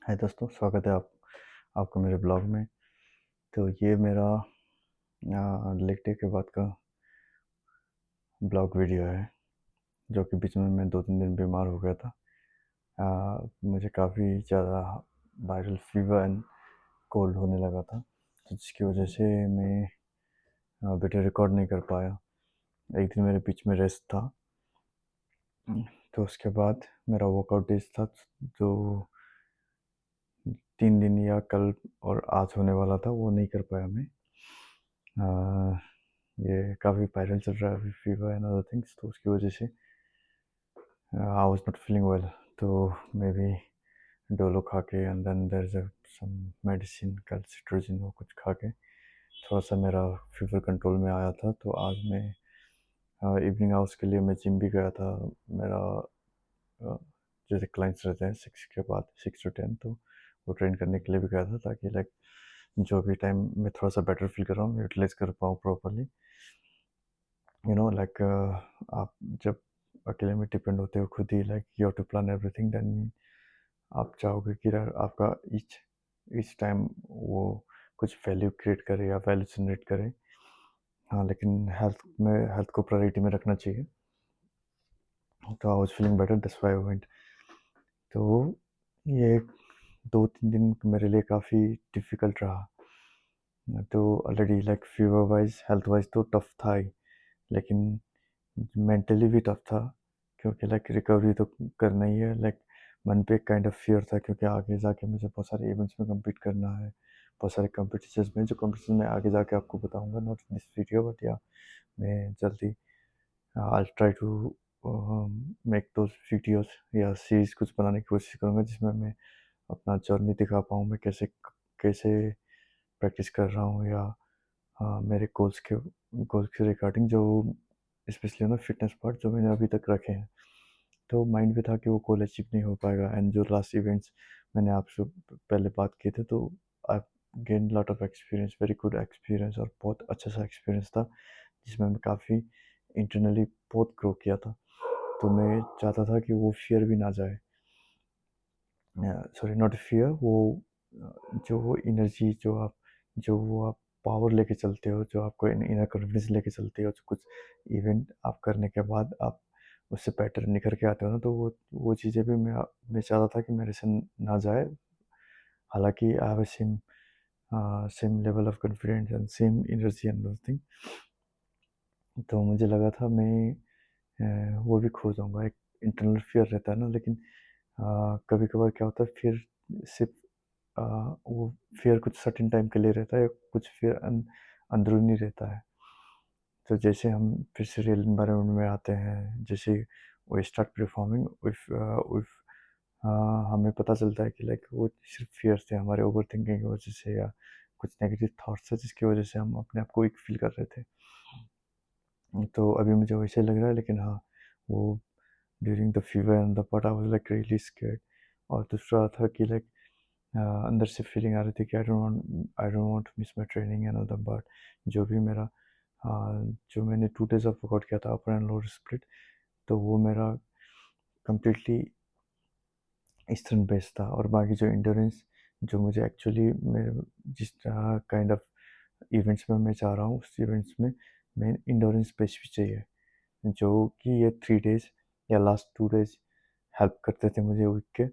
हाय दोस्तों, स्वागत है आपका मेरे ब्लॉग में। तो ये मेरा लेग डे के बाद का ब्लॉग वीडियो है, जो कि बीच में मैं 2-3 दिन बीमार हो गया था। मुझे काफ़ी ज़्यादा वायरल फीवर एंड कोल्ड होने लगा था, तो जिसकी वजह से मैं वीडियो रिकॉर्ड नहीं कर पाया। एक दिन मेरे बीच में रेस्ट था। तो उसके बाद मेरा वर्कआउट डेज था, जो 3 दिन या कल और आज होने वाला था, वो नहीं कर पाया मैं। ये काफ़ी वायरल चल रहा है अभी, फीवर एंड अदर थिंग्स, तो उसकी वजह से I was not feeling well. तो मे बी डोलो खा के and then there is some medicine calcitrogen वो कुछ खा के थोड़ा सा मेरा फीवर कंट्रोल में आया था। तो आज मैं इवनिंग आवर्स के लिए मैं जिम भी गया था। मेरा जैसे क्लाइंट्स रहते हैं 6 के बाद 6 to 10, तो वो ट्रेन करने के लिए भी गया था, ताकि लाइक जो भी टाइम मैं थोड़ा सा बेटर फील कर रहा हूँ यूटिलाइज कर पाऊँ प्रॉपरली। लाइक आप जब अकेले में डिपेंड होते हो खुद ही, like you have to plan everything, then आप चाहोगे कि यार आपका ईच ईच टाइम वो कुछ वैल्यू क्रिएट करे या वैल्यू जनरेट करे। हाँ, लेकिन हेल्थ को प्रायोरिटी में रखना चाहिए। तो आई was feeling better, that's why I went. तो ये 2-3 दिन मेरे लिए काफ़ी डिफ़िकल्ट रहा। तो already like fever wise health wise तो टफ था ही, लेकिन मेंटली भी टफ था, क्योंकि लाइक रिकवरी तो करना ही है। लाइक मन पे एक काइंड ऑफ फियर था, क्योंकि आगे जाके मुझे बहुत सारे इवेंट्स में compete करना है, बहुत सारे कॉम्पिटिशन्स में, जो कॉम्पिटिशन में आगे जाके आपको बताऊंगा, not in this video but या मैं जल्दी I try to make those videos या सीरीज कुछ बनाने की कोशिश करूँगा, जिसमें मैं अपना जर्नी दिखा पाऊँ, मैं कैसे कैसे प्रैक्टिस कर रहा हूँ, या मेरे गोल्स के रिगार्डिंग, जो स्पेशली ना फिटनेस पार्ट जो मैंने अभी तक रखे हैं। तो माइंड में था कि वो गोल अचीव नहीं हो पाएगा। एंड जो लास्ट इवेंट्स मैंने आपसे पहले बात की थी, तो I gain lot of experience, very good experience, और बहुत अच्छा सा एक्सपीरियंस था, जिसमें मैं काफ़ी इंटरनली बहुत ग्रो किया था। तो मैं चाहता था कि वो फियर भी ना जाए, सॉरी नॉट फियर, वो जो वो एनर्जी जो वो आप पावर लेके चलते हो, जो आपको इनर कॉन्फिडेंस लेके चलते हो, जो कुछ इवेंट आप करने के बाद आप उससे बेटर निखर के आते हो ना, तो वो चीज़ें भी मैं चाहता था कि मेरे से ना जाए। हालांकि I have same level of confidence and same energy and thing. तो मुझे लगा था मैं वो भी खो जाऊंगा। एक इंटरनल फियर रहता है ना, लेकिन कभी कभार क्या होता है, फिर सिर्फ अ, वो फियर कुछ सर्टेन टाइम के लिए रहता है, कुछ फियर अंदरूनी रहता है। तो जैसे हम फिर से रियल एनवायरनमेंट में आते हैं, जैसे वो स्टार्ट परफॉर्मिंग विफ हमें पता चलता है कि लाइक वो सिर्फ फियर्स थे हमारे ओवर थिंकिंग की वजह से, या कुछ नेगेटिव थॉट्स है जिसकी वजह से हम अपने आप को वीक फील कर रहे थे। तो अभी मुझे वैसे लग रहा है, लेकिन हाँ, वो during the fever and the but I was like really scared. और दूसरा था कि लाइक अंदर से फीलिंग आ रही थी कि I don't miss my training and all the, but जो भी मेरा जो मैंने 2 days ऑफ वर्कआउट किया था, अपर एंड लोअर स्प्लिट, तो वो मेरा कम्प्लीटली ईस्टर्न बेस्ड था। और बाकी जो इंडोरेंस, जो मुझे एक्चुअली मेरे जिस काइंड ऑफ इवेंट्स में मैं चाह रहा हूँ, उस इवेंट्स में मैं इंडोरेंस बेस्ड भी चाहिए, जो कि ये 3 days या लास्ट 2 days हेल्प करते थे मुझे वीक के,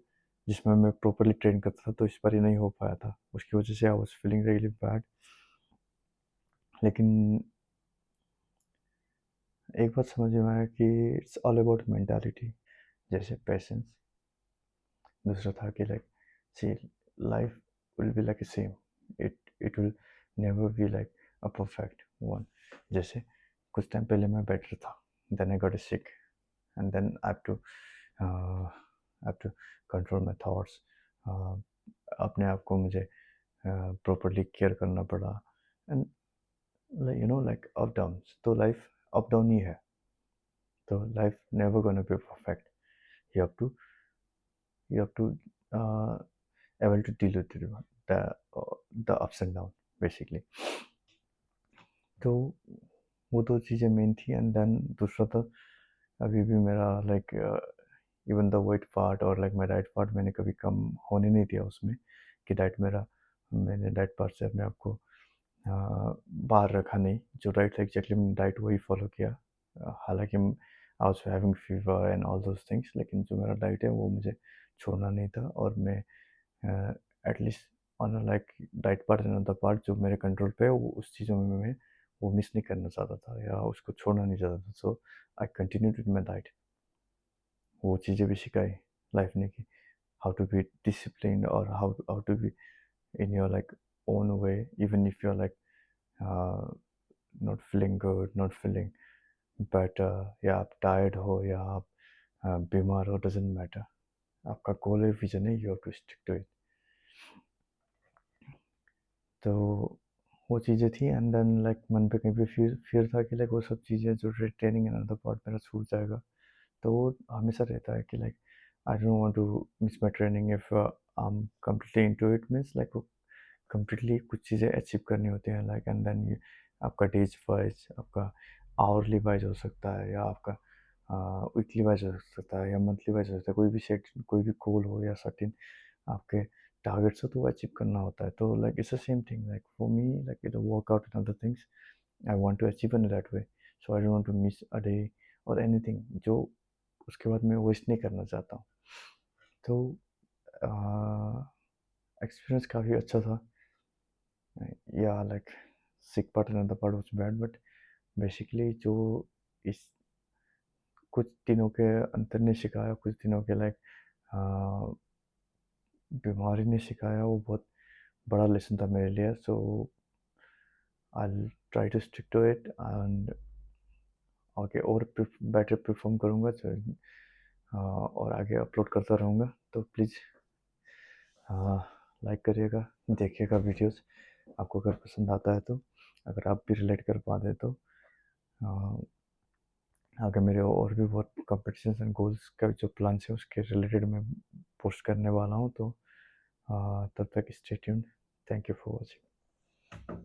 जिसमें मैं प्रॉपरली ट्रेन करता था। तो इस बार ये नहीं हो पाया था, उसकी वजह से I was feeling really bad. लेकिन एक बात समझ में आया कि इट्स ऑल अबाउट मेंटालिटी, जैसे पेशेंस। दूसरा था कि like see life will be like a same, it will never be like a perfect one. जैसे कुछ टाइम पहले मैं बेटर था, then I got sick, and then I have to control my thoughts. अपने आप को मुझे प्रॉपरली केयर करना पड़ा। एंड लाइक अप डाउन, तो लाइफ अप डाउन ही है। तो life never gonna be perfect, you have to you have to uh, able to deal with the ups and down basically। तो वो दो चीज़ें मेन थी। एंड देन दूसरा था, अभी भी मेरा like even the weight part और लाइक माई डाइट पार्ट मैंने कभी कम होने नहीं दिया उसमें, कि मैंने डाइट पार्ट से अपने आप को बाहर रखा नहीं। जो डाइट था एग्जैक्टली मैंने डाइट वही फॉलो किया। हालांकि I was having fever and all those things, लेकिन जो मेरा डाइट है वो मुझे छोड़ना नहीं था। और मैं at least on like diet part and the part जो मेरे कंट्रोल पे है, वो उस चीज़ों में मैं वो मिस नहीं करना चाहता था या उसको छोड़ना नहीं चाहता था। So I continue with my diet. वो चीज़ें भी सिखाई लाइफ ने, कि हाउ टू बी डिसिप्लिन और how how to be in your like own way, even if you're like uh, not feeling good, not feeling better, या आप tired हो या आप बीमार हो, डजेंट मैटर। आपका गोल है, विजन है, you have to stick to it. तो वो चीज़ें थी। एंड देन लाइक मन पे कहीं पे फिर फिर था कि लाइक वो सब चीज़ें जो ट्रेनिंग एंड अदर पार्ट मेरा छूट जाएगा। तो वो हमेशा रहता है कि like I don't want to miss my training if I am completely into it. Means like वो कम्प्लीटली कुछ चीज़ें अचीव करनी होती हैं, लाइक एंड देन ये आपका डेज वाइज, आपका आवरली वाइज हो सकता है, या आपका वीकली वाइज हो सकता है, या मंथली वाइज हो सकता है। कोई भी गोल हो या सर्टेन आपके टारगेट्स हो, तो वो अचीव करना होता है। तो like it's the same thing like for me, like it workout and other things I want to achieve in that way. So I don't want to miss a day और anything जो उसके बाद मैं waste नहीं करना चाहता हूँ। तो एक्सपीरियंस काफ़ी अच्छा था। या like sick part and another part was bad, but basically जो इस कुछ दिनों के अंतर ने सिखाया, कुछ दिनों के लाइक बीमारी ने सिखाया, वो बहुत बड़ा लेसन था मेरे लिए। So I try to stick to it and आगे और बेटर परफॉर्म करूँगा। और आगे अपलोड करता रहूँगा। तो प्लीज़ लाइक करिएगा, देखिएगा वीडियोस, आपको अगर पसंद आता है तो, अगर आप भी रिलेट कर पाते तो। आगे मेरे और भी बहुत कॉम्पिटिशन्स एंड गोल्स का जो प्लान्स है उसके रिलेटेड मैं पोस्ट करने वाला हूँ। तो तब तक stay tuned. Thank you for watching.